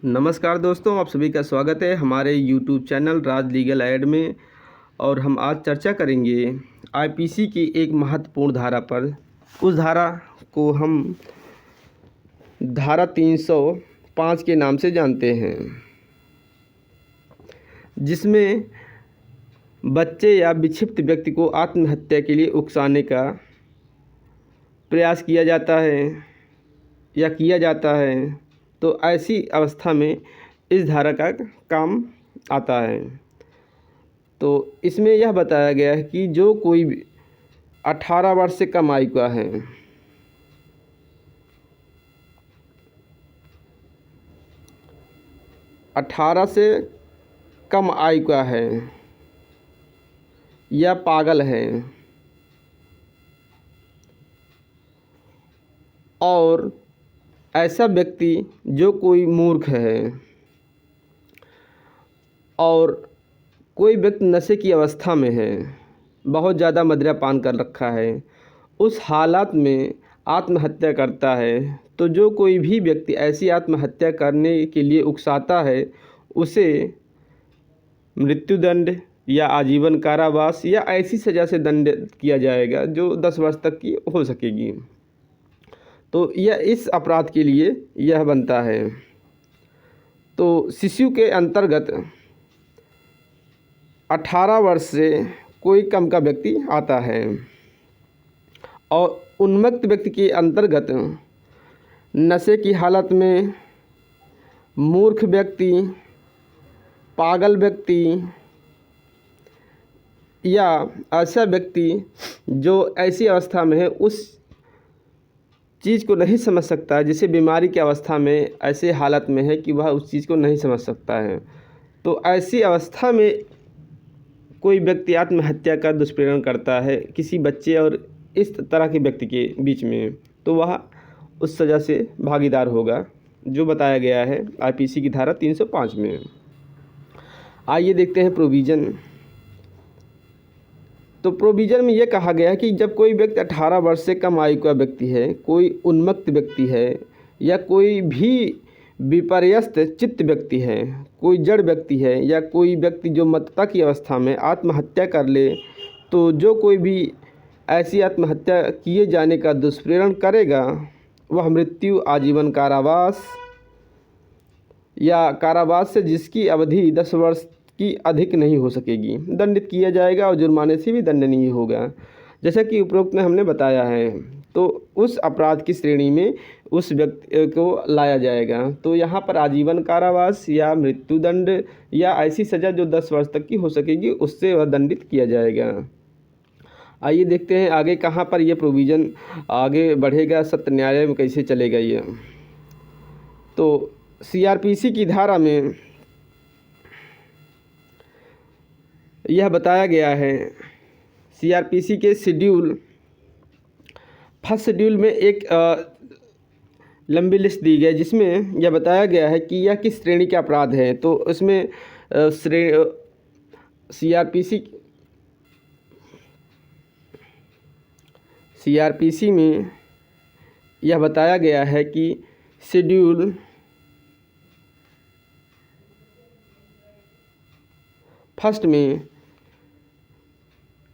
नमस्कार दोस्तों, आप सभी का स्वागत है हमारे यूट्यूब चैनल राज लीगल एड में। और हम आज चर्चा करेंगे आईपीसी की एक महत्वपूर्ण धारा पर। उस धारा को हम धारा 305 के नाम से जानते हैं, जिसमें बच्चे या विक्षिप्त व्यक्ति को आत्महत्या के लिए उकसाने का प्रयास किया जाता है या किया जाता है। तो ऐसी अवस्था में इस धारा का काम आता है। तो इसमें यह बताया गया है कि जो कोई 18 वर्ष से कम आयु का है, 18 से कम आयु का है या पागल है और ऐसा व्यक्ति जो कोई मूर्ख है और कोई व्यक्ति नशे की अवस्था में है, बहुत ज़्यादा मदिरा पान कर रखा है, उस हालात में आत्महत्या करता है, तो जो कोई भी व्यक्ति ऐसी आत्महत्या करने के लिए उकसाता है उसे मृत्युदंड या आजीवन कारावास या ऐसी सज़ा से दंडित किया जाएगा जो 10 वर्ष तक की हो सकेगी। तो यह इस अपराध के लिए यह बनता है। तो शिशु के अंतर्गत 18 वर्ष से कोई कम का व्यक्ति आता है और उन्मत्त व्यक्ति के अंतर्गत नशे की हालत में मूर्ख व्यक्ति, पागल व्यक्ति या ऐसा व्यक्ति जो ऐसी अवस्था में है, उस चीज़ को नहीं समझ सकता है, जिसे बीमारी की अवस्था में ऐसे हालत में है कि वह उस चीज़ को नहीं समझ सकता है। तो ऐसी अवस्था में कोई व्यक्ति आत्महत्या का दुष्प्रेरण करता है किसी बच्चे और इस तरह के व्यक्ति के बीच में, तो वह उस सज़ा से भागीदार होगा जो बताया गया है आईपीसी की धारा 305 में। आइए देखते हैं प्रोविज़न। तो प्रोविज़न में यह कहा गया है कि जब कोई व्यक्ति 18 वर्ष से कम आयु का व्यक्ति है, कोई उन्मत्त व्यक्ति है या कोई भी विपर्यस्त चित्त व्यक्ति है, कोई जड़ व्यक्ति है या कोई व्यक्ति जो मत्तता की अवस्था में आत्महत्या कर ले, तो जो कोई भी ऐसी आत्महत्या किए जाने का दुष्प्रेरण करेगा वह मृत्यु, आजीवन कारावास या कारावास से जिसकी अवधि 10 वर्ष की अधिक नहीं हो सकेगी दंडित किया जाएगा और जुर्माने से भी दंडनीय होगा, जैसा कि उपरोक्त में हमने बताया है। तो उस अपराध की श्रेणी में उस व्यक्ति को लाया जाएगा। तो यहाँ पर आजीवन कारावास या मृत्युदंड या ऐसी सज़ा जो 10 वर्ष तक की हो सकेगी उससे वह दंडित किया जाएगा। आइए देखते हैं आगे कहाँ पर यह प्रोविज़न आगे बढ़ेगा, सत्र न्यायालय में कैसे चलेगा ये। तो सीआरपीसी की धारा में यह बताया गया है, सीआरपीसी के फर्स्ट शेड्यूल में एक लंबी लिस्ट दी गई जिसमें यह बताया गया है कि यह किस श्रेणी के अपराध हैं। तो उसमें सीआरपीसी में यह बताया गया है कि शेड्यूल फर्स्ट में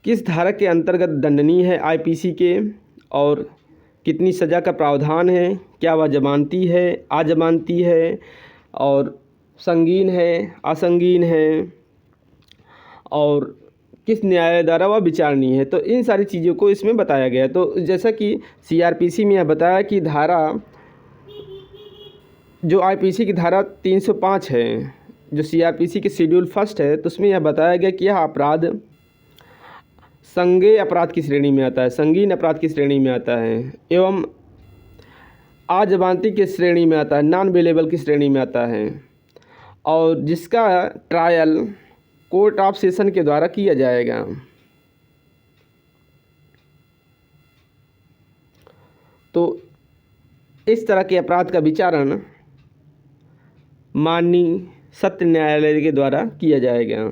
किस धारा के अंतर्गत दंडनीय है आईपीसी के और कितनी सज़ा का प्रावधान है, क्या वह जमानती है, अजमानती है और संगीन है, असंगीन है और किस न्यायालय द्वारा वह विचारणीय है। तो इन सारी चीज़ों को इसमें बताया गया है। तो जैसा कि सीआरपीसी में यह बताया कि धारा जो आईपीसी की धारा 305 है, जो सीआरपीसी के शेड्यूल फर्स्ट है, तो उसमें यह बताया गया कि यह अपराध संज्ञेय अपराध की श्रेणी में आता है, संगीन अपराध की श्रेणी में आता है एवं अजमानती की श्रेणी में आता है, नॉन बेलेबल की श्रेणी में आता है और जिसका ट्रायल कोर्ट ऑफ सेशन के द्वारा किया जाएगा। तो इस तरह के अपराध का विचारण माननीय सत्र न्यायालय के द्वारा किया जाएगा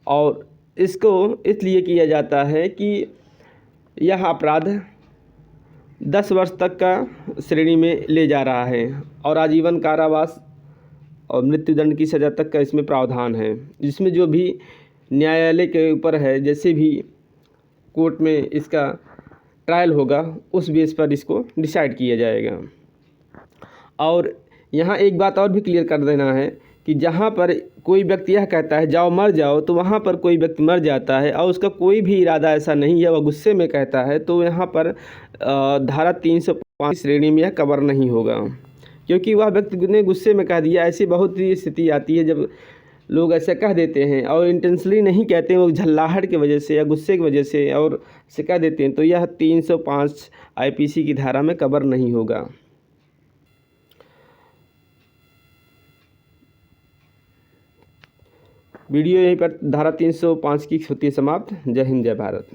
और इसको इसलिए किया जाता है कि यह अपराध 10 वर्ष तक का श्रेणी में ले जा रहा है और आजीवन कारावास और मृत्युदंड की सज़ा तक का इसमें प्रावधान है, जिसमें जो भी न्यायालय के ऊपर है, जैसे भी कोर्ट में इसका ट्रायल होगा उस बेस पर इसको डिसाइड किया जाएगा। और यहाँ एक बात और भी क्लियर कर देना है कि जहाँ पर कोई व्यक्ति यह कहता है जाओ मर जाओ, तो वहाँ पर कोई व्यक्ति मर जाता है और उसका कोई भी इरादा ऐसा नहीं है, वह गुस्से में कहता है, तो यहाँ पर धारा 305 श्रेणी में यह कवर नहीं होगा, क्योंकि वह व्यक्ति ने गुस्से में कह दिया। ऐसी बहुत सी स्थिति आती है जब लोग ऐसे कह देते हैं और इंटेंशनली नहीं कहते हैं, वो झल्लाहट की वजह से या गुस्से की वजह से और से कह देते हैं, तो यह 305 आईपीसी की धारा में कवर नहीं होगा। वीडियो यहीं पर धारा 305 की होती है समाप्त। जय हिंद, जय भारत।